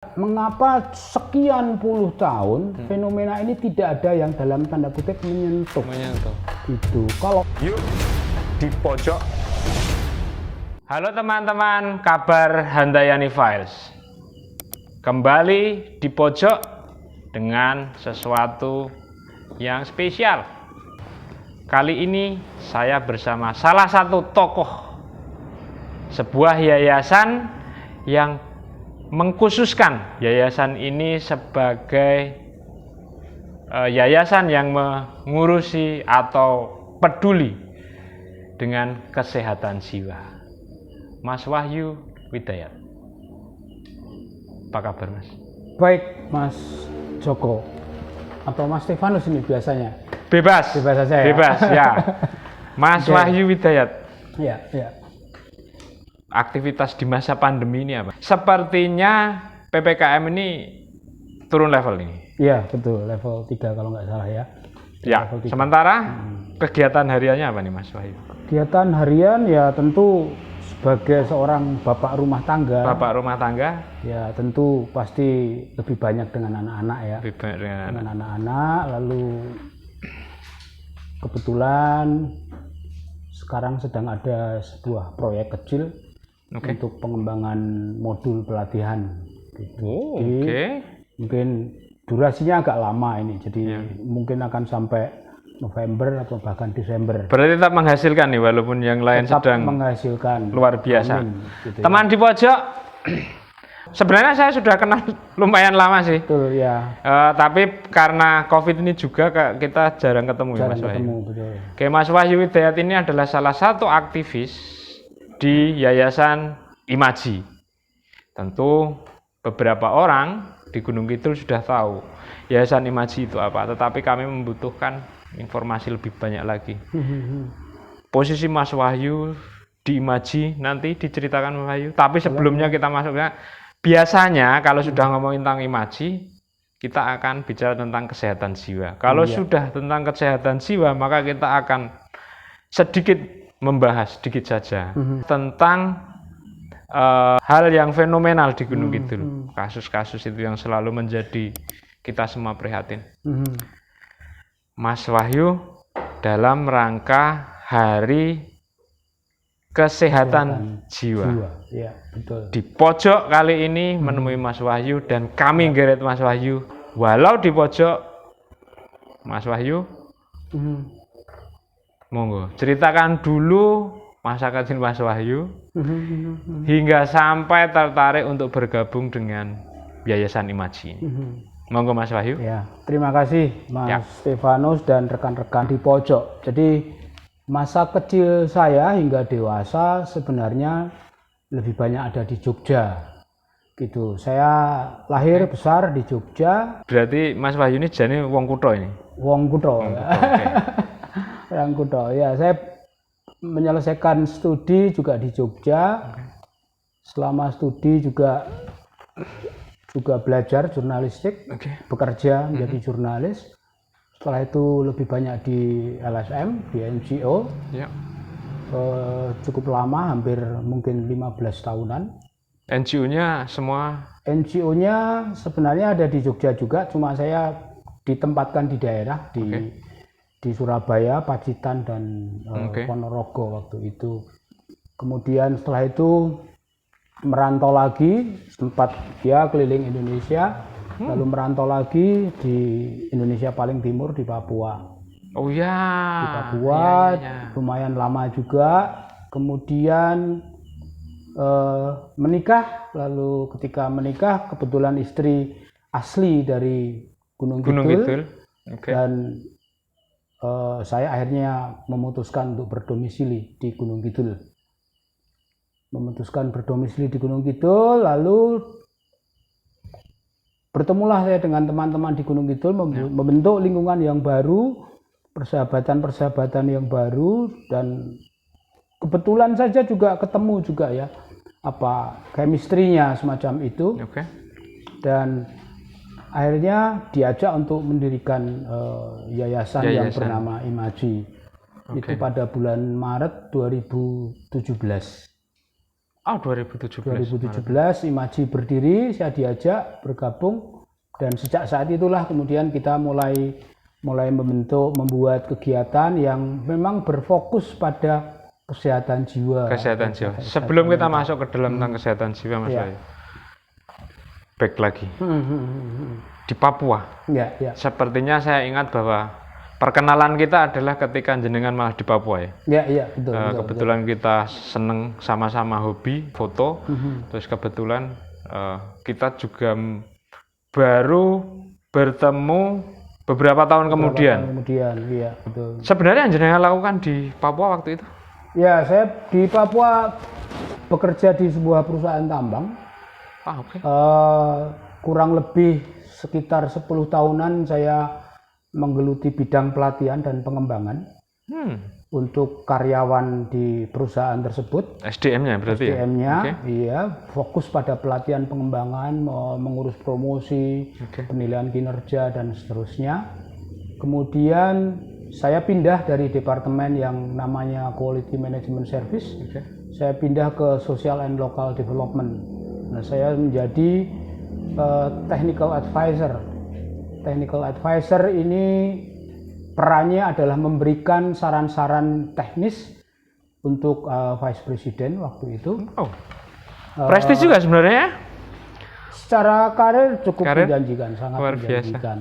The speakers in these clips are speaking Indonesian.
Mengapa sekian puluh tahun fenomena ini tidak ada yang dalam tanda kutip menyentuh. Gitu. Kalau yuk di pojok. Halo teman-teman, kabar Handayani Files. Kembali di pojok dengan sesuatu yang spesial. Kali ini saya bersama salah satu tokoh sebuah yayasan yang mengkhususkan yayasan ini sebagai yayasan yang mengurusi atau peduli dengan kesehatan jiwa. Mas Wahyu Widayat. Apa kabar, Mas? baik, Mas Joko atau Mas Stefanus ini biasanya. Bebas saja ya. Bebas ya. Mas Okay. Wahyu Widayat. Ya. Aktivitas di masa pandemi ini apa? Sepertinya PPKM ini turun level ini. Iya, betul, level 3 kalau nggak salah ya. Ya, sementara kegiatan hariannya apa nih Mas Wahyu? Kegiatan harian ya tentu sebagai seorang bapak rumah tangga. Bapak rumah tangga? Ya, tentu pasti lebih banyak dengan anak-anak ya. Lebih banyak dengan anak-anak, lalu kebetulan sekarang sedang ada sebuah proyek kecil untuk pengembangan modul pelatihan. Oke. Mungkin durasinya agak lama ini, jadi mungkin akan sampai November atau bahkan Desember. Berarti tetap menghasilkan nih, walaupun yang lain tetap sedang menghasilkan. Luar biasa. Amin, gitu ya. Teman di pojok, sebenarnya saya sudah kenal lumayan lama sih. Betul ya. Tapi karena COVID ini juga kita jarang ketemu ya Mas Wahyu. Betul. Oke, Mas Wahyu Widayat ini adalah salah satu aktivis di Yayasan Imaji. Tentu beberapa orang di Gunung Kidul sudah tahu Yayasan Imaji itu apa, tetapi kami membutuhkan informasi lebih banyak lagi. Posisi Mas Wahyu di Imaji nanti diceritakan Mas Wahyu, tapi sebelumnya kita masuknya, biasanya kalau sudah ngomongin tentang Imaji, kita akan bicara tentang kesehatan jiwa. Kalau sudah tentang kesehatan jiwa, maka kita akan sedikit membahas sedikit saja tentang hal yang fenomenal di Gunung Kidul. Kasus-kasus itu yang selalu menjadi kita semua prihatin. Mas Wahyu dalam rangka Hari Kesehatan Jiwa. Ya, betul. Di pojok kali ini menemui Mas Wahyu dan kami geret Mas Wahyu. Walau di pojok, Mas Wahyu, monggo ceritakan dulu masa kecil Mas Wahyu hingga sampai tertarik untuk bergabung dengan Yayasan Imaji. Monggo Mas Wahyu. Ya, terima kasih Mas Stefanus dan rekan-rekan di pojok. Jadi masa kecil saya hingga dewasa sebenarnya lebih banyak ada di Jogja. Gitu. Saya lahir besar di Jogja. Berarti Mas Wahyu ini jane wong kutho ini. Wong kutho. Orang kutho. Ya, saya menyelesaikan studi juga di Jogja. Selama studi juga belajar jurnalistik, bekerja menjadi jurnalis. Setelah itu lebih banyak di LSM, di NGO. Cukup lama, hampir mungkin 15 tahunan. NGO-nya semua? NGO-nya sebenarnya ada di Jogja juga, cuma saya ditempatkan di daerah, di Surabaya, Pacitan, dan Ponorogo waktu itu. Kemudian setelah itu merantau lagi, sempat keliling Indonesia, lalu merantau lagi di Indonesia paling timur, di Papua. Oh ya. Di Papua lumayan lama juga. Kemudian menikah, lalu ketika menikah kebetulan istri asli dari Gunung Kidul. Dan saya akhirnya memutuskan untuk berdomisili di Gunung Kidul. Lalu bertemulah saya dengan teman-teman di Gunung Kidul, membentuk lingkungan yang baru, persahabatan yang baru, dan kebetulan saja juga ketemu juga ya chemistry-nya semacam itu. Dan akhirnya diajak untuk mendirikan yayasan yang bernama Imaji. Itu pada bulan Maret 2017. 2017. Imaji berdiri, saya diajak bergabung, dan sejak saat itulah kemudian kita mulai membuat kegiatan yang memang berfokus pada kesehatan jiwa. Kesehatan jiwa. Sebelum kita masuk ke dalam tentang kesehatan jiwa, Mas Wahyu, back lagi di Papua. Sepertinya saya ingat bahwa perkenalan kita adalah ketika jenengan malah di Papua ya. Iya, betul. Kebetulan kita seneng sama-sama hobi foto, terus kebetulan kita juga baru bertemu beberapa tahun kemudian. Iya, betul. Sebenarnya yang jenengan lakukan di Papua waktu itu? Ya, saya di Papua bekerja di sebuah perusahaan tambang. Kurang lebih sekitar 10 tahunan saya menggeluti bidang pelatihan dan pengembangan untuk karyawan di perusahaan tersebut. SDM-nya berarti SDM-nya, iya, fokus pada pelatihan pengembangan, mengurus promosi, penilaian kinerja dan seterusnya. Kemudian saya pindah dari departemen yang namanya Quality Management Service, saya pindah ke Social and Local Development. Nah, saya menjadi Technical Advisor. Technical Advisor ini perannya adalah memberikan saran-saran teknis untuk Vice President waktu itu. Prestis juga sebenarnya? Secara karir cukup menjanjikan, sangat menjanjikan.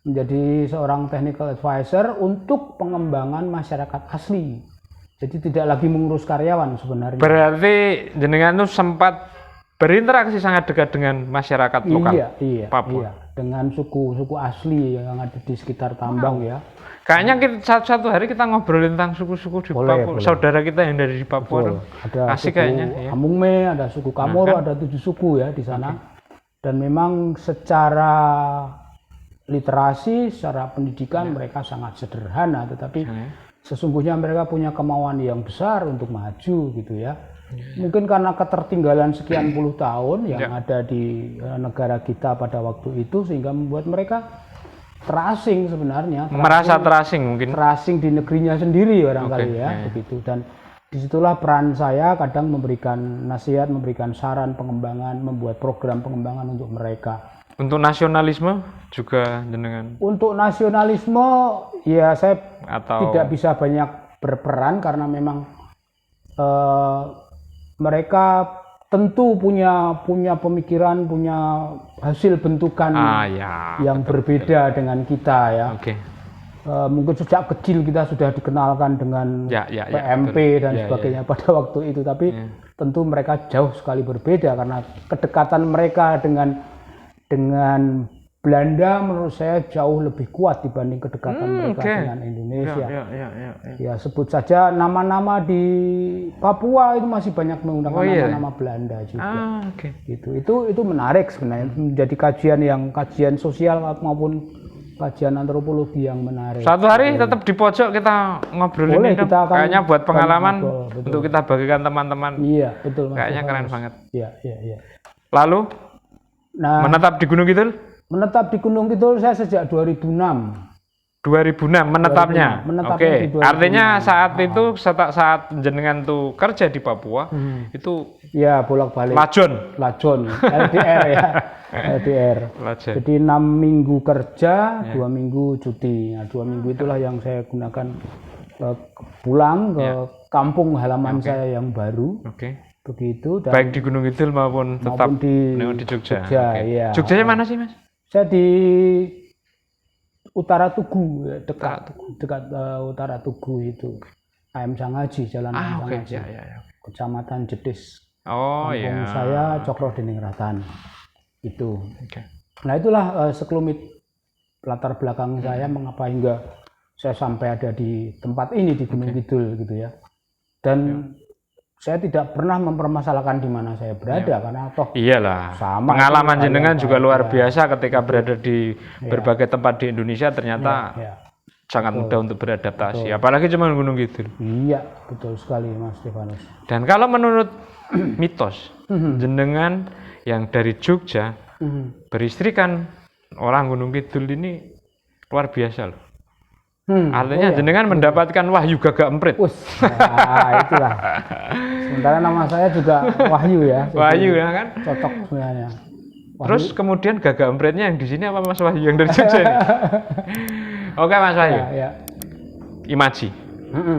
Menjadi seorang Technical Advisor untuk pengembangan masyarakat asli. Jadi tidak lagi mengurus karyawan sebenarnya. Berarti jenengan itu sempat berinteraksi sangat dekat dengan masyarakat lokal Papua. Iya, dengan suku asli yang ada di sekitar tambang ya. Kayaknya satu hari kita ngobrolin tentang suku-suku di Papua. Saudara kita yang dari Papua. Ada asik suku kayaknya. Amungme, ada suku Kamoro, ada 7 suku ya di sana. Dan memang secara literasi, secara pendidikan mereka sangat sederhana, tetapi sesungguhnya mereka punya kemauan yang besar untuk maju gitu ya. Mungkin karena ketertinggalan sekian puluh tahun yang ada di negara kita pada waktu itu, sehingga membuat mereka terasing sebenarnya. Merasa terasing mungkin. Terasing di negerinya sendiri barangkali begitu. Dan disitulah peran saya kadang memberikan nasihat, memberikan saran pengembangan, membuat program pengembangan untuk mereka. Untuk nasionalisme juga jenengan? Untuk nasionalisme ya saya tidak bisa banyak berperan karena memang mereka tentu punya pemikiran, punya hasil bentukan yang berbeda dengan kita ya. Mungkin sejak kecil kita sudah dikenalkan dengan PMP dan sebagainya pada waktu itu, tapi tentu mereka jauh sekali berbeda karena kedekatan mereka dengan Belanda menurut saya jauh lebih kuat dibanding kedekatan mereka dengan Indonesia. Ya, sebut saja nama-nama di Papua itu masih banyak menggunakan nama-nama Belanda juga. Itu menarik sebenarnya, menjadi kajian sosial maupun kajian antropologi yang menarik. Satu hari tetap di pojok kita ngobrolin ini. Kayaknya buat pengalaman untuk kita bagikan teman-teman. Iya, betul. Kayaknya keren banget. Iya. Lalu menetap di Gunung Kidul? Menetap di Gunung Kidul saya sejak 2006 menetapnya. Artinya saat itu saat jenengan tuh kerja di Papua itu ya bolak-balik lajon LDR ya. LDR. Jadi 6 minggu kerja, 2 minggu cuti. Nah, 2 minggu itulah yang saya gunakan pulang ke kampung halaman saya yang baru. Begitu. Dan baik di Gunung Kidul maupun tetap di Jogja. Iya. Jogjanya mana sih, Mas? Saya di Utara Tugu, dekat Utara Tugu itu. AM Sangaji, Jalan AM Sangaji. Kecamatan Jetis. Kampung saya Cokro Diningrat itu. Nah, itulah sekelumit latar belakang saya mengapa hingga saya sampai ada di tempat ini di Gunung Kidul gitu ya. Dan saya tidak pernah mempermasalahkan di mana saya berada karena toh sama pengalaman jenengan juga luar biasa ketika berada di berbagai tempat di Indonesia, ternyata sangat mudah untuk beradaptasi, apalagi cuma Gunung Kidul. Iya, betul sekali Mas Stefanus. Dan kalau menurut mitos jenengan yang dari Jogja beristri kan orang Gunung Kidul ini luar biasa loh. Artinya jenengan mendapatkan wahyu gagak emprit. Itulah. Sementara nama saya juga Wahyu ya. Wahyu ya kan? Cocok sebenarnya. Wahyu. Terus kemudian Gaga Empretnya yang di sini apa Mas Wahyu yang dari Jogja ini? Oke Mas Wahyu. Ya. Imaji.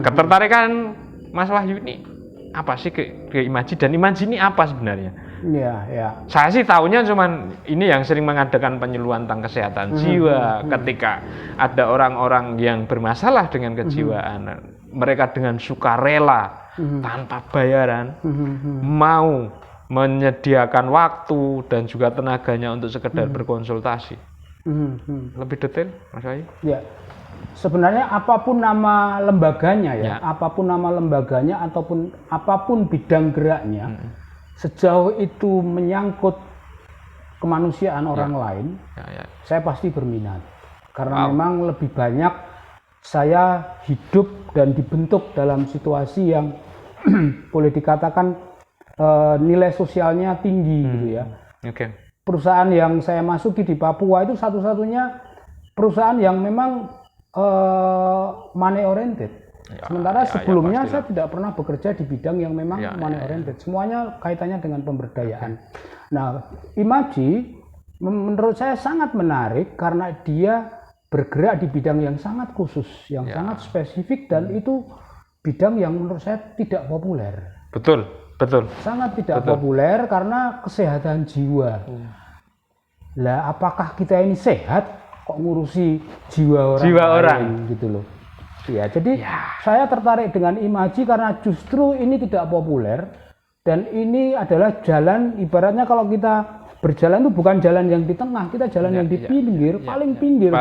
Ketertarikan Mas Wahyu ini apa sih ke Imaji, dan Imaji ini apa sebenarnya? Ya. Saya sih tahunya cuman ini yang sering mengadakan penyuluhan tentang kesehatan jiwa ketika ada orang-orang yang bermasalah dengan kejiwaan. Mereka dengan sukarela tanpa bayaran mau menyediakan waktu dan juga tenaganya untuk sekedar berkonsultasi. Lebih detail Mas Wahyu? Ya. Sebenarnya apapun nama lembaganya apapun nama lembaganya ataupun apapun bidang geraknya, sejauh itu menyangkut kemanusiaan orang lain, saya pasti berminat. Karena memang lebih banyak saya hidup dan dibentuk dalam situasi yang boleh dikatakan nilai sosialnya tinggi gitu ya. Perusahaan yang saya masuki di Papua itu satu-satunya perusahaan yang memang money oriented. Sementara sebelumnya saya tidak pernah bekerja di bidang yang memang money oriented. Semuanya kaitannya dengan pemberdayaan. Nah, Imaji menurut saya sangat menarik karena dia bergerak di bidang yang sangat khusus, yang sangat spesifik, dan itu bidang yang menurut saya tidak populer. Betul. Sangat tidak populer karena kesehatan jiwa. Lah, apakah kita ini sehat kok ngurusi jiwa orang gitu loh. Ya, jadi saya tertarik dengan Imaji karena justru ini tidak populer, dan ini adalah jalan, ibaratnya kalau kita berjalan itu bukan jalan yang di tengah, kita jalan yang di pinggir, paling pinggir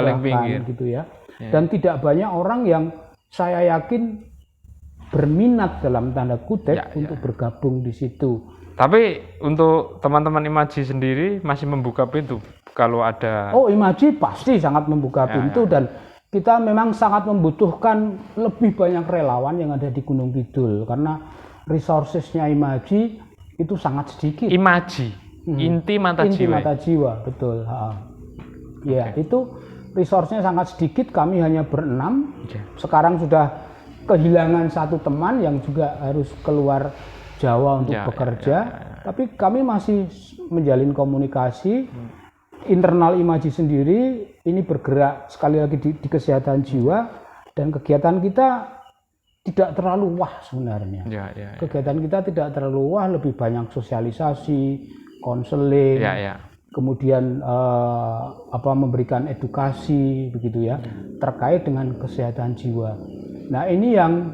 gitu ya. Dan tidak banyak orang yang saya yakin berminat dalam tanda kutip untuk bergabung di situ. Tapi untuk teman-teman Imaji sendiri masih membuka pintu kalau ada. Imaji pasti sangat membuka pintu dan kita memang sangat membutuhkan lebih banyak relawan yang ada di Gunung Kidul karena resourcesnya Imaji itu sangat sedikit. Imaji, inti mata jiwa, betul. Ya, itu resource-nya sangat sedikit. Kami hanya berenam. Sekarang sudah kehilangan satu teman yang juga harus keluar Jawa untuk bekerja. Tapi kami masih menjalin komunikasi. Internal Imaji sendiri ini bergerak sekali lagi di kesehatan jiwa, dan kegiatan kita tidak terlalu wah sebenarnya. Kegiatan kita tidak terlalu wah, lebih banyak sosialisasi, konseling, kemudian memberikan edukasi begitu ya terkait dengan kesehatan jiwa. Nah, ini yang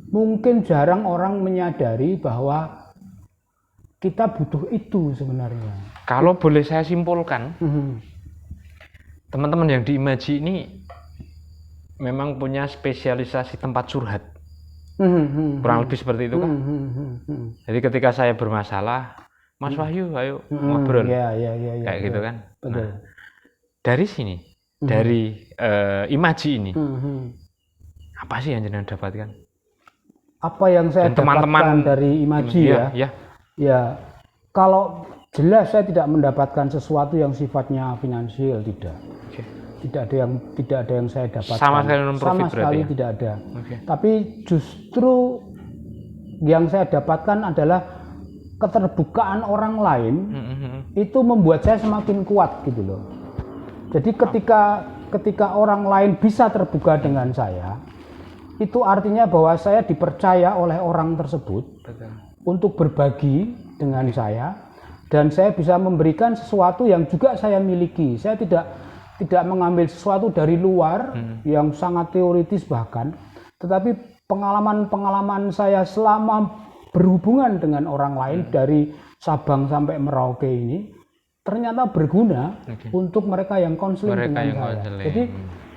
mungkin jarang orang menyadari bahwa kita butuh itu sebenarnya. Kalau boleh saya simpulkan, teman-teman yang di Imaji ini memang punya spesialisasi tempat curhat. Kurang lebih seperti itu kan. Jadi ketika saya bermasalah, Mas Wahyu, ayo ngobrol. Kayak gitu kan. Nah, dari sini, dari Imaji ini, apa sih yang jenengan dapatkan? Apa yang saya dapatkan dari Imaji ya, kalau jelas saya tidak mendapatkan sesuatu yang sifatnya finansial, tidak. Tidak ada yang saya dapatkan. Sama sekali tidak ada. Tapi justru yang saya dapatkan adalah keterbukaan orang lain. Itu membuat saya semakin kuat gitu loh. Jadi ketika orang lain bisa terbuka dengan saya, itu artinya bahwa saya dipercaya oleh orang tersebut untuk berbagi dengan saya, dan saya bisa memberikan sesuatu yang juga saya miliki. Saya tidak mengambil sesuatu dari luar yang sangat teoritis bahkan, tetapi pengalaman-pengalaman saya selama berhubungan dengan orang lain dari Sabang sampai Merauke ini ternyata berguna untuk mereka yang konseling dengan saya. Jadi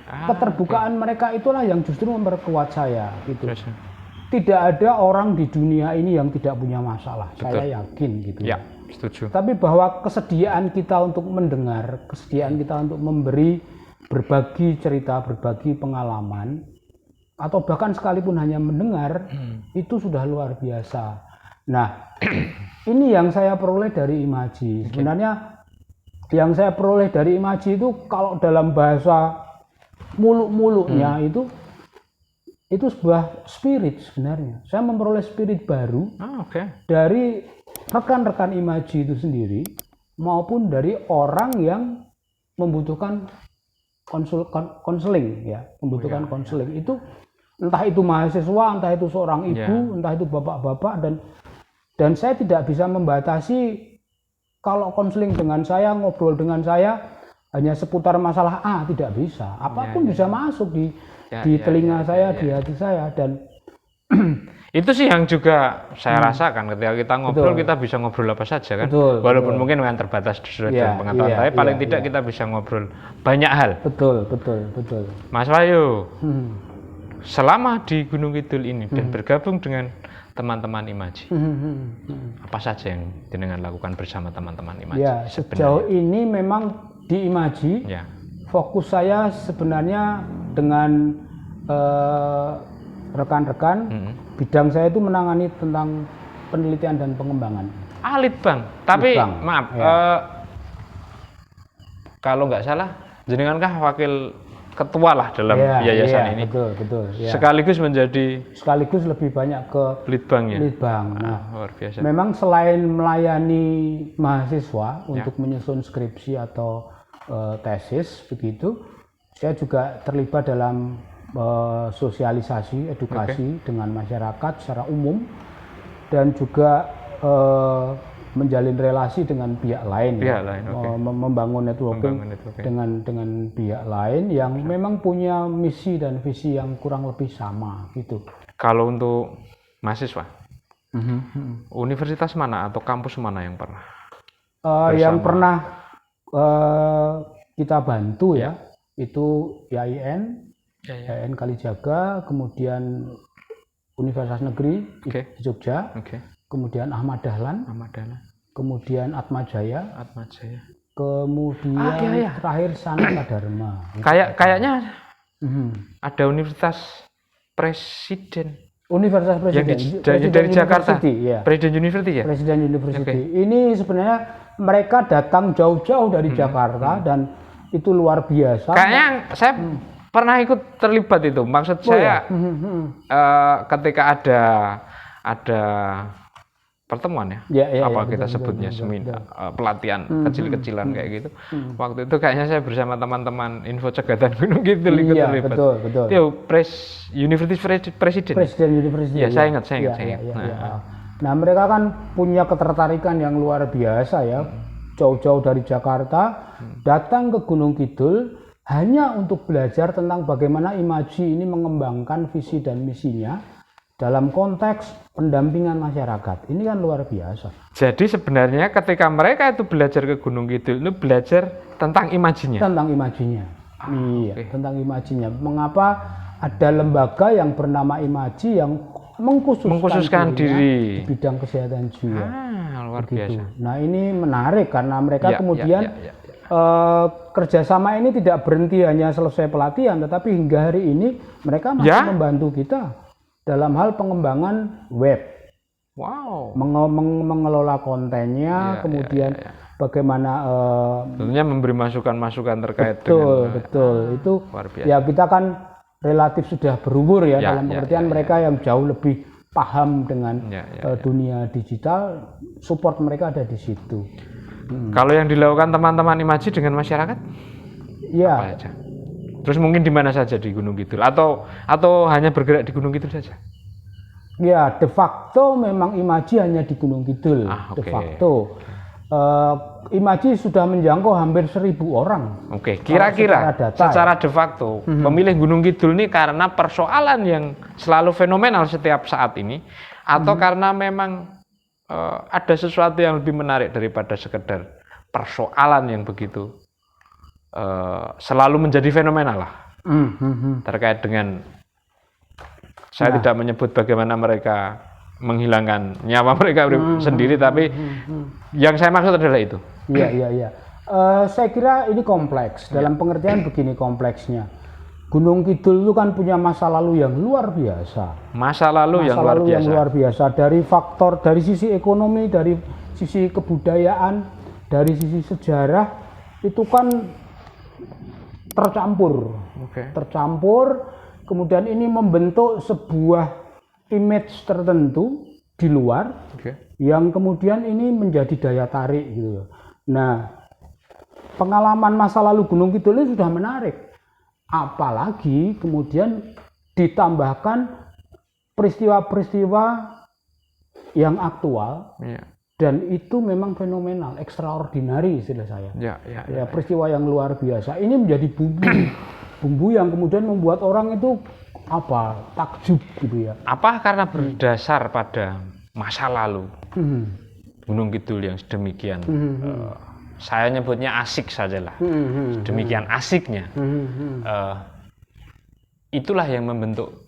keterbukaan mereka itulah yang justru memperkuat saya gitu. Tidak ada orang di dunia ini yang tidak punya masalah. Saya yakin gitu. Ya, setuju. Tapi bahwa kesediaan kita untuk mendengar, kesediaan kita untuk memberi, berbagi cerita, berbagi pengalaman, atau bahkan sekalipun hanya mendengar, itu sudah luar biasa. Nah, ini yang saya peroleh dari Imaji. Sebenarnya yang saya peroleh dari Imaji itu kalau dalam bahasa muluk-muluknya itu itu sebuah spirit sebenarnya. Saya memperoleh spirit baru dari rekan-rekan Imaji itu sendiri maupun dari orang yang membutuhkan konseling ya, membutuhkan konseling. Itu entah itu mahasiswa, entah itu seorang ibu, entah itu bapak-bapak, dan saya tidak bisa membatasi kalau konseling dengan saya, ngobrol dengan saya hanya seputar masalah A, tidak bisa. Apapun bisa masuk di telinga saya, di hati saya, dan itu sih yang juga saya rasakan ketika kita ngobrol. Betul. Kita bisa ngobrol apa saja kan, walaupun mungkin dengan terbatas dalam pengetahuan, tapi paling tidak kita bisa ngobrol banyak hal. Betul. Mas Wahyu, selama di Gunung Kidul ini dan bergabung dengan teman-teman Imaji, apa saja yang jenengan lakukan bersama teman-teman Imaji? Ya, sejauh ini memang di Imaji, fokus saya sebenarnya dengan rekan-rekan, bidang saya itu menangani tentang penelitian dan pengembangan. Litbang, tapi Litbang. Maaf, kalau nggak salah, jenengankah wakil ketua lah dalam yayasan ini? Betul. Sekaligus lebih banyak ke Litbang ya. Litbang. Nah, luar biasa. Memang selain melayani mahasiswa untuk menyusun skripsi atau tesis begitu, saya juga terlibat dalam sosialisasi, edukasi dengan masyarakat secara umum, dan juga menjalin relasi dengan pihak lain, membangun networking dengan pihak lain yang memang punya misi dan visi yang kurang lebih sama gitu. Kalau untuk mahasiswa, universitas mana atau kampus mana yang pernah? Yang pernah kita bantu itu IAIN Kalijaga, kemudian Universitas Negeri di Jogja, kemudian Ahmad Dahlan, kemudian Atmajaya, kemudian terakhir Sanata Dharma. Kayaknya ada Universitas Presiden yang dari Jakarta, Presiden University ya. Presiden University. Ini sebenarnya mereka datang jauh-jauh dari Jakarta dan itu luar biasa. Kayaknya saya pernah ikut terlibat itu. Maksud saya ketika ada pertemuan kita sebutnya seminar, pelatihan kecil-kecilan kayak gitu. Waktu itu kayaknya saya bersama teman-teman Info Cegatan Gunung Kidul ikut terlibat. Betul. Itu Presiden University. Ya, saya ingat. Nah, mereka kan punya ketertarikan yang luar biasa ya. Jauh-jauh dari Jakarta datang ke Gunung Kidul hanya untuk belajar tentang bagaimana Imaji ini mengembangkan visi dan misinya dalam konteks pendampingan masyarakat. Ini kan luar biasa. Jadi sebenarnya ketika mereka itu belajar ke Gunung Kidul itu belajar tentang Imajinya. Tentang Imajinya. Mengapa ada lembaga yang bernama Imaji yang mengkhususkan diri di bidang kesehatan jiwa. Luar biasa. Nah, ini menarik karena mereka kemudian kerjasama ini tidak berhenti hanya selesai pelatihan, tetapi hingga hari ini mereka masih membantu kita dalam hal pengembangan web. Mengelola kontennya, kemudian bagaimana tentunya memberi masukan-masukan terkait betul. Itu ya kita kan relatif sudah berumur dalam pengertian mereka yang jauh lebih paham dengan dunia digital, support mereka ada di situ. Kalau yang dilakukan teman-teman Imaji dengan masyarakat, apa aja? Terus mungkin di mana saja di Gunung Kidul atau hanya bergerak di Gunung Kidul saja? Ya, de facto memang Imaji hanya di Gunung Kidul. De facto. Imaji sudah menjangkau hampir 1.000 orang. Kira-kira secara de facto memilih Gunung Kidul ini karena persoalan yang selalu fenomenal setiap saat ini, atau karena memang ada sesuatu yang lebih menarik daripada sekedar persoalan yang begitu selalu menjadi fenomenal lah. Terkait dengan saya tidak menyebut bagaimana mereka menghilangkan nyawa mereka sendiri, tapi yang saya maksud adalah itu. Iya. Saya kira ini kompleks. Dalam pengertian begini kompleksnya. Gunung Kidul itu kan punya masa lalu yang luar biasa. Masa lalu yang luar biasa. Dari faktor, dari sisi ekonomi, dari sisi kebudayaan, dari sisi sejarah, itu kan tercampur. kemudian ini membentuk sebuah image tertentu di luar, yang kemudian ini menjadi daya tarik gitu. Nah, pengalaman masa lalu Gunung Kidul ini sudah menarik, apalagi kemudian ditambahkan peristiwa-peristiwa yang aktual. Dan itu memang fenomenal, extraordinary istilah saya. Ya, peristiwa yang luar biasa. Ini menjadi bumbu yang kemudian membuat orang itu takjub gitu ya. Apa karena berdasar pada masa lalu Gunung Kidul yang sedemikian, saya nyebutnya asik sajalah, demikian asiknya, itulah yang membentuk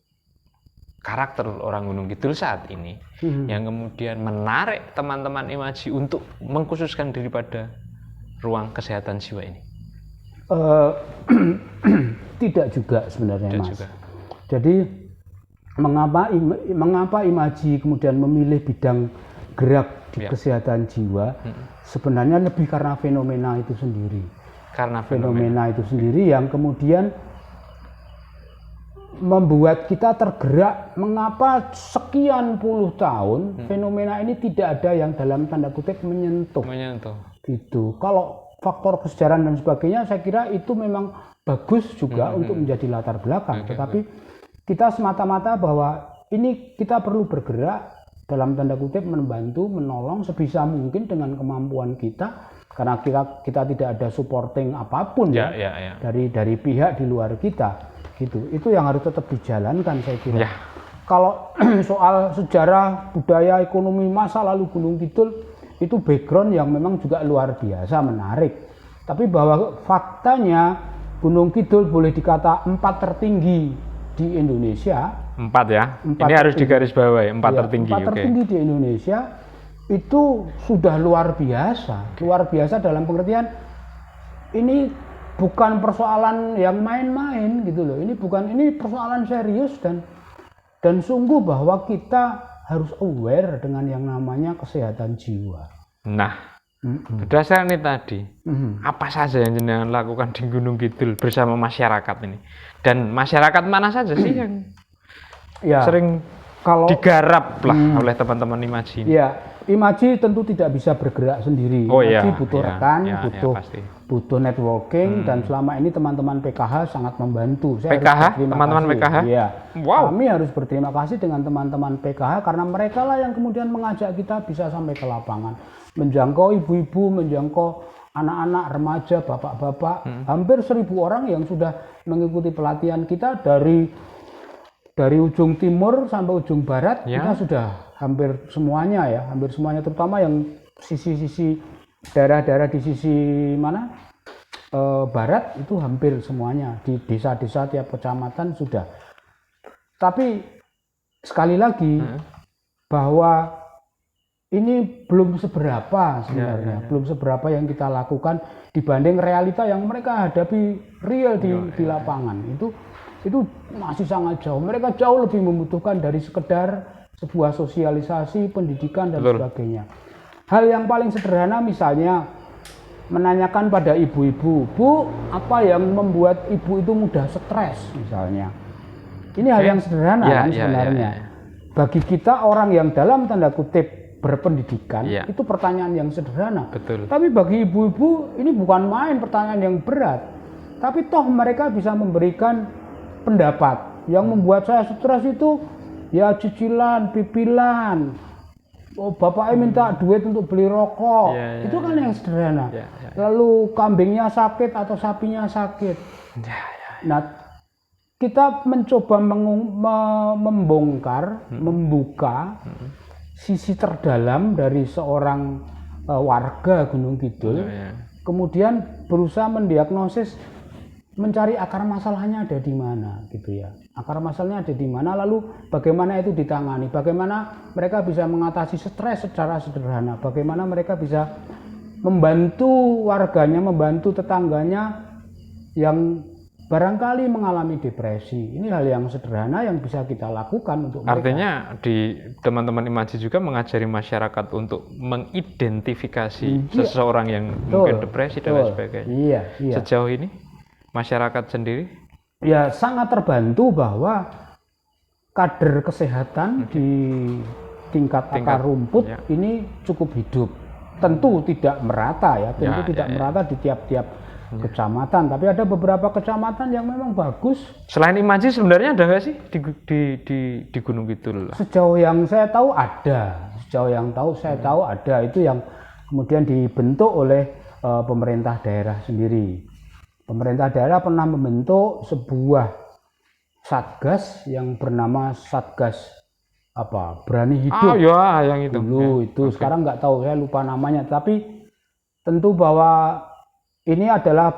karakter orang Gunung Kidul saat ini, yang kemudian menarik teman-teman Imaji untuk mengkhususkan diri pada ruang kesehatan jiwa ini. Tidak juga sebenarnya, Mas. Juga. Jadi mengapa Imaji kemudian memilih bidang gerak di kesehatan jiwa? Sebenarnya lebih karena fenomena itu sendiri. Karena fenomena itu sendiri yang kemudian membuat kita tergerak. Mengapa sekian puluh tahun fenomena ini tidak ada yang dalam tanda kutip menyentuh. Gitu. Kalau faktor kesejarahan dan sebagainya, saya kira itu memang bagus juga untuk menjadi latar belakang. Tetapi kita semata-mata bahwa ini kita perlu bergerak dalam tanda kutip, membantu, menolong sebisa mungkin dengan kemampuan kita, karena kita tidak ada supporting apapun dari pihak di luar kita. Gitu. Itu yang harus tetap dijalankan, saya kira. Kalau soal sejarah, budaya, ekonomi masa lalu Gunung Kidul, itu background yang memang juga luar biasa menarik. Tapi bahwa faktanya Gunung Kidul boleh dikata 4 tertinggi di Indonesia. 4 ya? 4 ini harus digarisbawahi, 4 tertinggi. 4 tertinggi di Indonesia itu sudah luar biasa. Luar biasa dalam pengertian ini bukan persoalan yang main-main gitu loh. Ini persoalan serius dan sungguh bahwa kita harus aware dengan yang namanya kesehatan jiwa. Nah, berdasarkan ini tadi, apa saja yang jenengan lakukan di Gunung Kidul bersama masyarakat ini? Dan masyarakat mana saja sih yang sering digarap oleh teman-teman Imaji ini? Ya, Imaji tentu tidak bisa bergerak sendiri. Imaji butuh rekan, butuh networking, dan selama ini teman-teman PKH sangat membantu. Teman-teman PKH? Iya. Wow. Kami harus berterima kasih dengan teman-teman PKH karena mereka lah yang kemudian mengajak kita bisa sampai ke lapangan, menjangkau ibu-ibu, menjangkau anak-anak, remaja, bapak-bapak, hampir 1.000 orang yang sudah mengikuti pelatihan kita dari ujung timur sampai ujung barat. Kita sudah hampir semuanya terutama yang sisi-sisi daerah-daerah di sisi mana barat itu hampir semuanya, di desa-desa tiap kecamatan sudah. Tapi sekali lagi bahwa ini belum seberapa sebenarnya, belum seberapa yang kita lakukan dibanding realita yang mereka hadapi real di lapangan. Itu masih sangat jauh. Mereka jauh lebih membutuhkan dari sekedar sebuah sosialisasi, pendidikan dan sebagainya. Hal yang paling sederhana misalnya menanyakan pada ibu-ibu, Bu, apa yang membuat ibu itu mudah stres misalnya. Ini hal yang sederhana kan sebenarnya. Bagi kita orang yang dalam tanda kutip berpendidikan, itu pertanyaan yang sederhana. Betul. Tapi bagi ibu-ibu ini bukan main pertanyaan yang berat. Tapi toh mereka bisa memberikan pendapat yang membuat saya stres itu ya cicilan, pipilan. Oh, bapaknya minta duit untuk beli rokok. Itu kan yang sederhana. Lalu kambingnya sakit atau sapinya sakit. Nah, kita mencoba membongkar, membuka sisi terdalam dari seorang warga Gunung Kidul. Kemudian berusaha mendiagnosis, mencari akar masalahnya ada di mana gitu ya. Akar masalahnya ada di mana, lalu bagaimana itu ditangani, bagaimana mereka bisa mengatasi stres secara sederhana, bagaimana mereka bisa membantu warganya, membantu tetangganya yang barangkali mengalami depresi. Ini hal yang sederhana yang bisa kita lakukan untuk mereka. Artinya di teman-teman Imaji juga mengajari masyarakat untuk mengidentifikasi seseorang yang mungkin depresi dan lain sebagainya. Sejauh ini masyarakat sendiri ya sangat terbantu bahwa kader kesehatan di tingkat akar rumput ini cukup hidup. Tentu tidak merata ya, merata di tiap-tiap kecamatan, tapi ada beberapa kecamatan yang memang bagus. Selain Imaji sebenarnya ada nggak sih di Gunung Kidul? Sejauh yang saya tahu ada, ada itu yang kemudian dibentuk oleh pemerintah daerah sendiri. Pemerintah daerah pernah membentuk sebuah satgas yang bernama Satgas Berani Hidup. Yang itu. Dulu itu sekarang nggak tahu, saya lupa namanya, tapi tentu bahwa ini adalah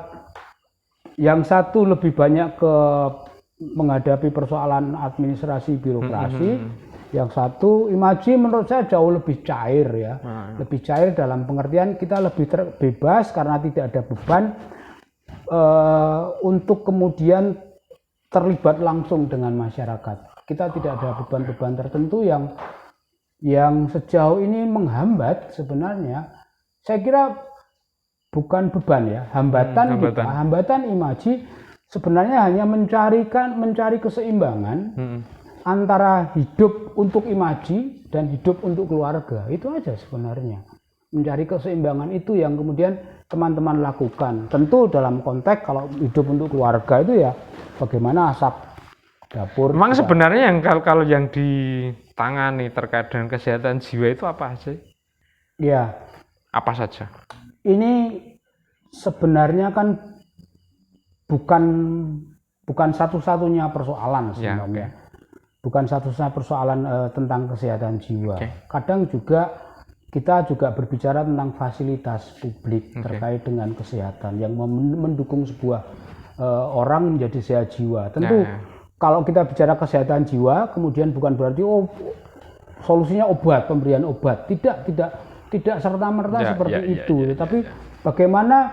yang satu lebih banyak ke menghadapi persoalan administrasi birokrasi, yang satu Imaji menurut saya jauh lebih cair ya, lebih cair dalam pengertian kita lebih bebas karena tidak ada beban untuk kemudian terlibat langsung dengan masyarakat. Kita tidak ada beban-beban tertentu yang sejauh ini menghambat sebenarnya. Saya kira bukan beban ya, hambatan. Hambatan Imaji sebenarnya hanya mencari keseimbangan antara hidup untuk Imaji dan hidup untuk keluarga. Itu aja sebenarnya. Mencari keseimbangan itu yang kemudian teman-teman lakukan. Tentu dalam konteks kalau hidup untuk keluarga itu ya bagaimana asap dapur. Memang sebenarnya yang kalau yang ditangani terkait dengan kesehatan jiwa itu apa sih? Ya. Apa saja? Ini sebenarnya kan bukan satu-satunya persoalan sebenarnya. Bukan satu-satunya persoalan tentang kesehatan jiwa. Kadang kita juga berbicara tentang fasilitas publik terkait dengan kesehatan yang mendukung sebuah orang menjadi sehat jiwa. Tentu kalau kita bicara kesehatan jiwa, kemudian bukan berarti solusinya obat, pemberian obat. Tidak serta-merta seperti itu. Tapi bagaimana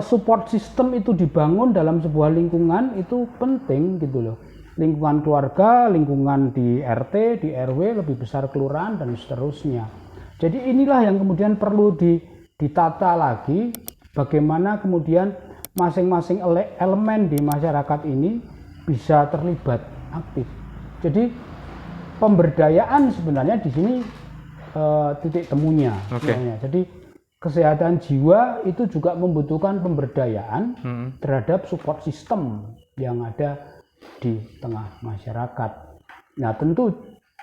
support system itu dibangun dalam sebuah lingkungan itu penting gitu loh. Lingkungan keluarga, lingkungan di RT, di RW, lebih besar kelurahan dan seterusnya. Jadi inilah yang kemudian perlu ditata lagi bagaimana kemudian masing-masing elemen di masyarakat ini bisa terlibat aktif. Jadi pemberdayaan sebenarnya di sini titik temunya. Jadi kesehatan jiwa itu juga membutuhkan pemberdayaan terhadap support system yang ada di tengah masyarakat. Nah, tentu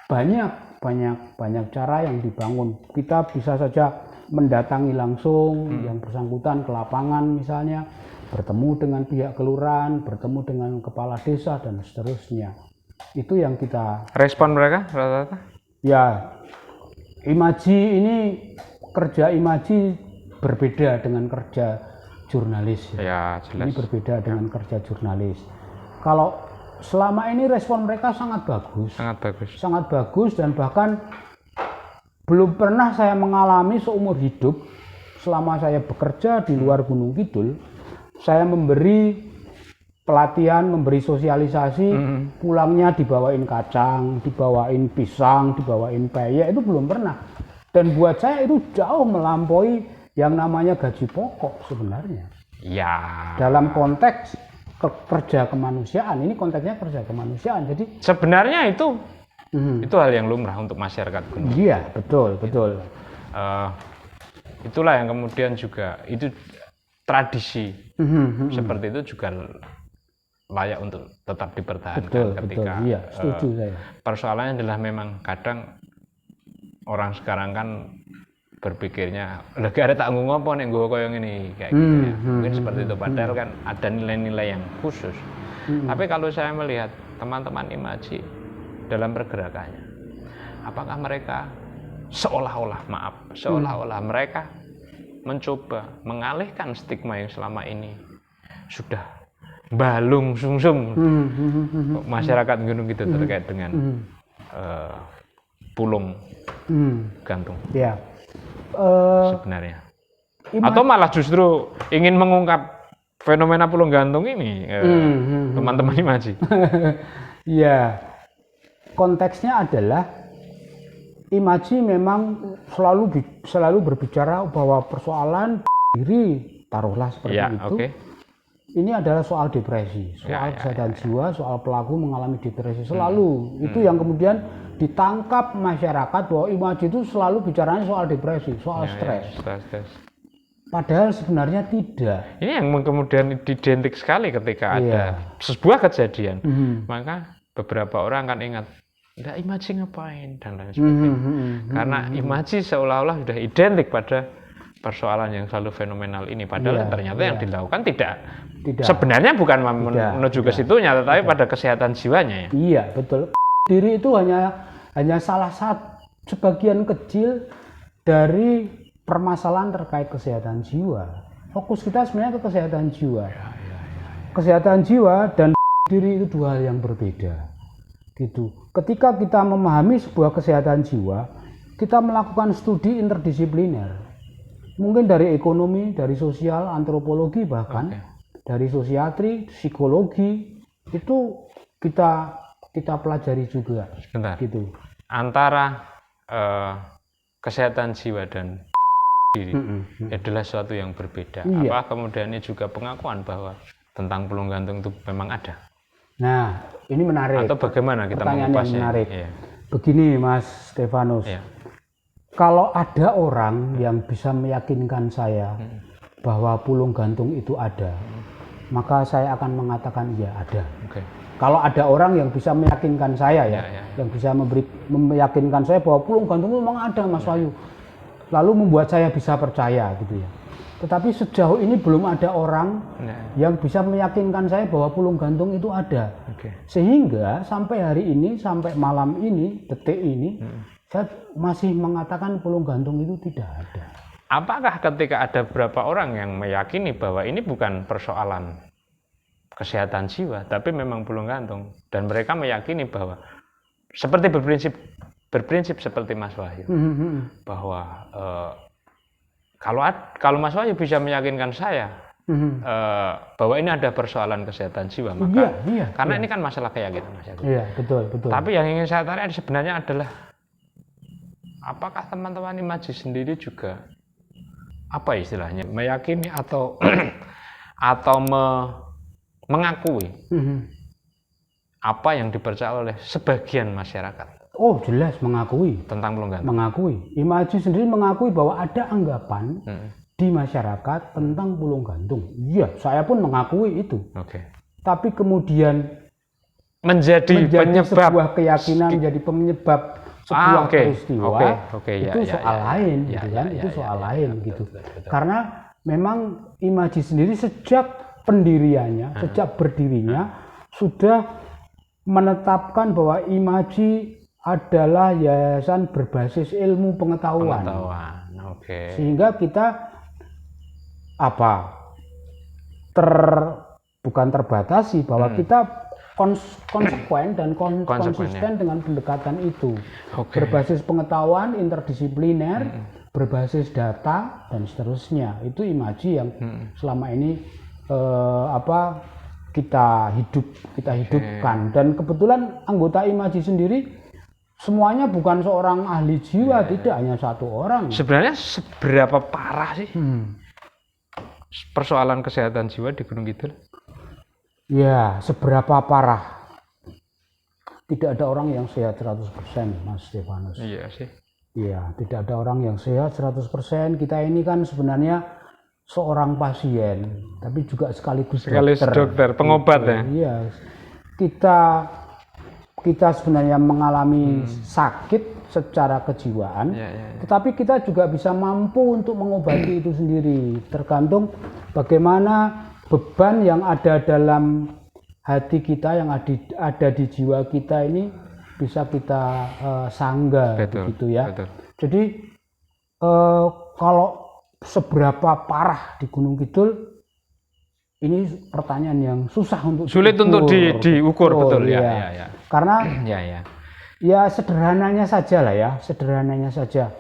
banyak cara yang dibangun. Kita bisa saja mendatangi langsung yang bersangkutan ke lapangan misalnya, bertemu dengan pihak kelurahan, bertemu dengan kepala desa dan seterusnya. Itu yang kita respon mereka rata-rata. Ya, kerja Imaji berbeda dengan kerja jurnalis. Ya, jelas. Ini berbeda dengan kerja jurnalis. Kalau selama ini respon mereka sangat bagus dan bahkan belum pernah saya mengalami seumur hidup selama saya bekerja di luar Gunung Kidul, saya memberi pelatihan, memberi sosialisasi, pulangnya dibawain kacang, dibawain pisang, dibawain peyek, itu belum pernah. Dan buat saya itu jauh melampaui yang namanya gaji pokok sebenarnya. Ya. Dalam konteks kerja kemanusiaan, ini konteksnya kerja kemanusiaan. Jadi sebenarnya itu hal yang lumrah untuk masyarakat Gunung. Iya, betul. Itulah yang kemudian juga itu tradisi seperti itu juga layak untuk tetap dipertahankan ketika iya, setuju saya. Persoalannya adalah memang kadang orang sekarang kan berpikirnya lagi ada tanggung apa nih gue koyong ini kayak gitu ya. Mungkin seperti itu, padahal kan ada nilai-nilai yang khusus. Tapi kalau saya melihat teman-teman Imaji dalam pergerakannya, apakah mereka seolah-olah mereka mencoba mengalihkan stigma yang selama ini sudah balung sungsum masyarakat Gunung Kidul terkait dengan pulung gantung. Ya. Sebenarnya. Atau malah justru ingin mengungkap fenomena pulung gantung ini teman-teman Imaji. Ya. Konteksnya adalah Imaji memang selalu berbicara bahwa persoalan diri, taruhlah seperti itu. ini adalah soal depresi, soal kesehatan jiwa, soal pelaku mengalami depresi selalu. Itu yang kemudian ditangkap masyarakat bahwa Imaji itu selalu bicaranya soal depresi, soal stres. Padahal sebenarnya tidak. Ini yang kemudian identik sekali ketika ada sebuah kejadian. Maka beberapa orang akan ingat, enggak Imaji ngapain dan lain sebagainya. Karena Imaji seolah-olah sudah identik pada persoalan yang selalu fenomenal ini. Padahal ternyata yang dilakukan tidak. Sebenarnya bukan menuju ke situnya, tetapi pada kesehatan jiwanya ya. Iya, betul. Diri itu hanya salah satu sebagian kecil dari permasalahan terkait kesehatan jiwa. Fokus kita sebenarnya ke kesehatan jiwa. Kesehatan jiwa dan diri itu dua hal yang berbeda. Gitu. Ketika kita memahami sebuah kesehatan jiwa, kita melakukan studi interdisipliner. Mungkin dari ekonomi, dari sosial, antropologi, bahkan dari sosiatri, psikologi, itu kita pelajari juga. Sebentar. Gitu. Antara kesehatan jiwa dan diri adalah sesuatu yang berbeda. Apa kemudian ini juga pengakuan bahwa tentang pulung gantung itu memang ada? Nah, ini menarik. Atau bagaimana kita mengupasnya? Menarik. Begini, Mas Stefanus. Kalau ada orang yang bisa meyakinkan saya bahwa pulung gantung itu ada, maka saya akan mengatakan ya ada. Kalau ada orang yang bisa meyakinkan saya yang bisa meyakinkan saya bahwa pulung gantung itu memang ada, Mas Wahyu, lalu membuat saya bisa percaya gitu ya. Tetapi sejauh ini belum ada orang yang bisa meyakinkan saya bahwa pulung gantung itu ada. Sehingga sampai hari ini, sampai malam ini, detik ini, saya masih mengatakan pulung gantung itu tidak ada. Apakah ketika ada beberapa orang yang meyakini bahwa ini bukan persoalan kesehatan jiwa, tapi memang pulung gantung, dan mereka meyakini bahwa seperti berprinsip seperti Mas Wahyu, bahwa kalau Mas Wahyu bisa meyakinkan saya bahwa ini ada persoalan kesehatan jiwa, maka karena ini kan masalah keyakinan, Mas Wahyu. Iya, betul. Tapi yang ingin saya tarik sebenarnya adalah apakah teman-teman Imaji sendiri juga apa istilahnya meyakini atau mengakui apa yang dipercaya oleh sebagian masyarakat? Oh, jelas mengakui tentang pulung gantung. Mengakui. Imaji sendiri mengakui bahwa ada anggapan di masyarakat tentang pulung gantung. Iya, saya pun mengakui itu. Tapi kemudian menjadi penyebab sebuah keyakinan, menjadi penyebab sebuah peristiwa, itu soal lain, gitu kan? Itu soal lain, gitu. Karena memang Imaji sendiri sejak pendiriannya, sejak berdirinya sudah menetapkan bahwa Imaji adalah yayasan berbasis ilmu pengetahuan. Sehingga kita bukan terbatasi bahwa kita konsekuen dan konsisten dengan pendekatan itu. Berbasis pengetahuan interdisipliner, berbasis data dan seterusnya. Itu Imaji yang selama ini kita hidupkan. Dan kebetulan anggota Imaji sendiri semuanya bukan seorang ahli jiwa, tidak hanya satu orang. Sebenarnya seberapa parah sih persoalan kesehatan jiwa di Gunung Kidul? Ya, seberapa parah? Tidak ada orang yang sehat 100%, Mas Stefanus. Iya sih. Iya, tidak ada orang yang sehat 100%. Kita ini kan sebenarnya seorang pasien, tapi juga sekaligus dokter, pengobat ya. Iya. Kita sebenarnya mengalami sakit secara kejiwaan, tetapi kita juga bisa mampu untuk mengobati itu sendiri. Tergantung bagaimana beban yang ada dalam hati kita, yang ada di jiwa kita ini bisa kita sanggah, gitu ya. Jadi kalau seberapa parah di Gunung Kidul, ini pertanyaan yang susah untuk sulit untuk diukur, betul ya. Karena ya sederhananya saja lah ya, sederhananya saja.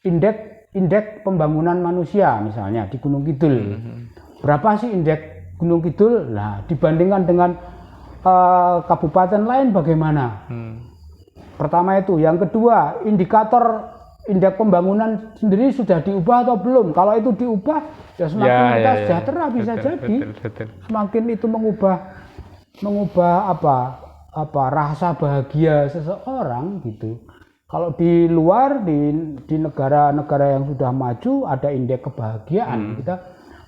Indeks pembangunan manusia misalnya di Gunung Kidul. Berapa sih indeks Gunung Kidul? Nah, dibandingkan dengan kabupaten lain bagaimana? Pertama itu, yang kedua indikator indeks pembangunan sendiri sudah diubah atau belum. Kalau itu diubah, ya semakin kita sejahtera bisa jadi. Betul. Semakin itu mengubah apa rasa bahagia seseorang gitu. Kalau di luar di negara-negara yang sudah maju ada indeks kebahagiaan. Kita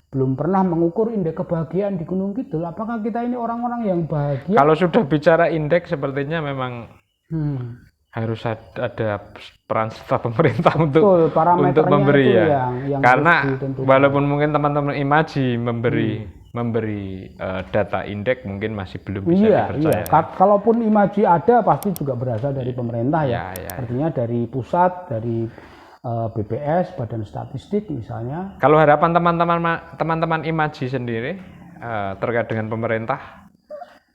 belum pernah mengukur indeks kebahagiaan di Gunung Kidul. Apakah kita ini orang-orang yang bahagia? Kalau sudah bicara indeks, sepertinya memang harus ada peran serta pemerintah untuk memberi ya. Yang karena walaupun mungkin teman-teman Imaji memberi data indeks, mungkin masih belum bisa dipercaya. Iya. Kalaupun Imaji ada, pasti juga berasal dari pemerintah ya. Artinya dari pusat, dari BPS, Badan Statistik misalnya. Kalau harapan teman-teman Imaji sendiri terkait dengan pemerintah?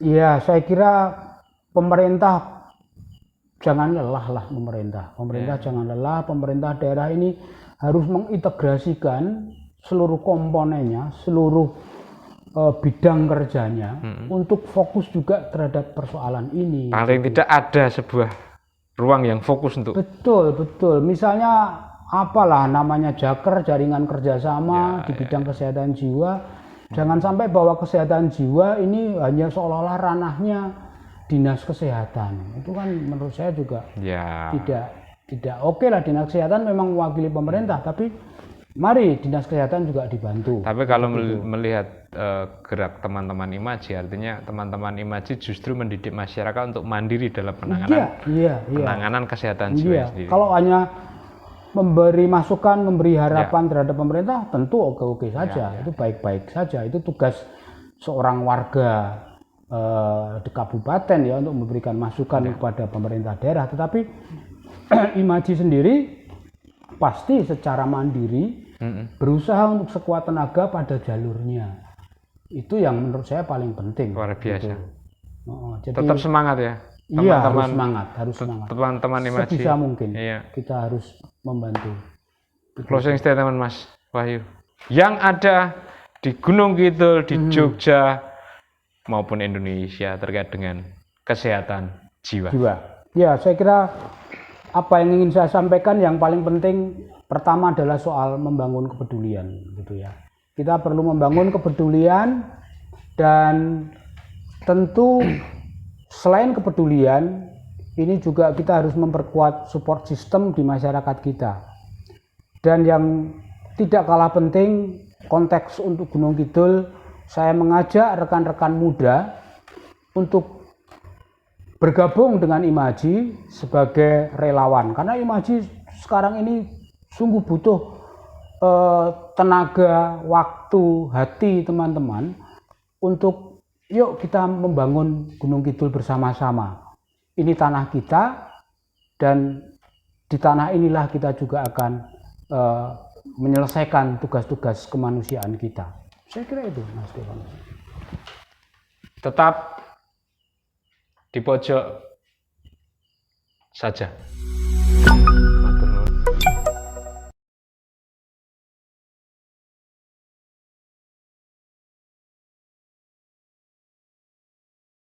Iya, saya kira pemerintah jangan lelah lah pemerintah. Pemerintah jangan lelah. Pemerintah daerah ini harus mengintegrasikan seluruh komponennya, seluruh bidang kerjanya untuk fokus juga terhadap persoalan ini. Paling tidak ada sebuah ruang yang fokus untuk. Betul. Misalnya apalah namanya Jaker, jaringan kerjasama di bidang kesehatan jiwa. Jangan sampai bahwa kesehatan jiwa ini hanya seolah-olah ranahnya dinas kesehatan. Itu kan menurut saya juga tidak oke lah. Dinas kesehatan memang mewakili pemerintah, tapi mari dinas kesehatan juga dibantu. Tapi kalau melihat gerak teman-teman Imaji, artinya teman-teman Imaji justru mendidik masyarakat untuk mandiri dalam penanganan kesehatan jiwa sendiri. Kalau hanya memberi masukan, memberi harapan terhadap pemerintah, tentu oke-oke saja. Itu baik-baik saja. Itu tugas seorang warga di kabupaten ya untuk memberikan masukan kepada pemerintah daerah. Tetapi Imaji sendiri pasti secara mandiri berusaha untuk sekuat tenaga pada jalurnya. Itu yang menurut saya paling penting. Luar biasa. Jadi, tetap semangat ya. Iya, harus semangat. Teman-teman Imaji. Sebisa mungkin. Kita harus membantu. Closing statement Mas Wahyu. Yang ada di Gunung Kidul, di Jogja maupun Indonesia terkait dengan kesehatan jiwa. Ya, saya kira apa yang ingin saya sampaikan yang paling penting pertama adalah soal membangun kepedulian gitu ya. Kita perlu membangun kepedulian dan tentu selain kepedulian ini juga kita harus memperkuat support system di masyarakat kita. Dan yang tidak kalah penting konteks untuk Gunung Kidul, saya mengajak rekan-rekan muda untuk bergabung dengan Imaji sebagai relawan. Karena Imaji sekarang ini sungguh butuh tenaga, waktu, hati teman-teman untuk yuk kita membangun Gunung Kidul bersama-sama. Ini tanah kita dan di tanah inilah kita juga akan menyelesaikan tugas-tugas kemanusiaan kita. Saya kira itu, Mas Stefan. Tetap di pojok saja.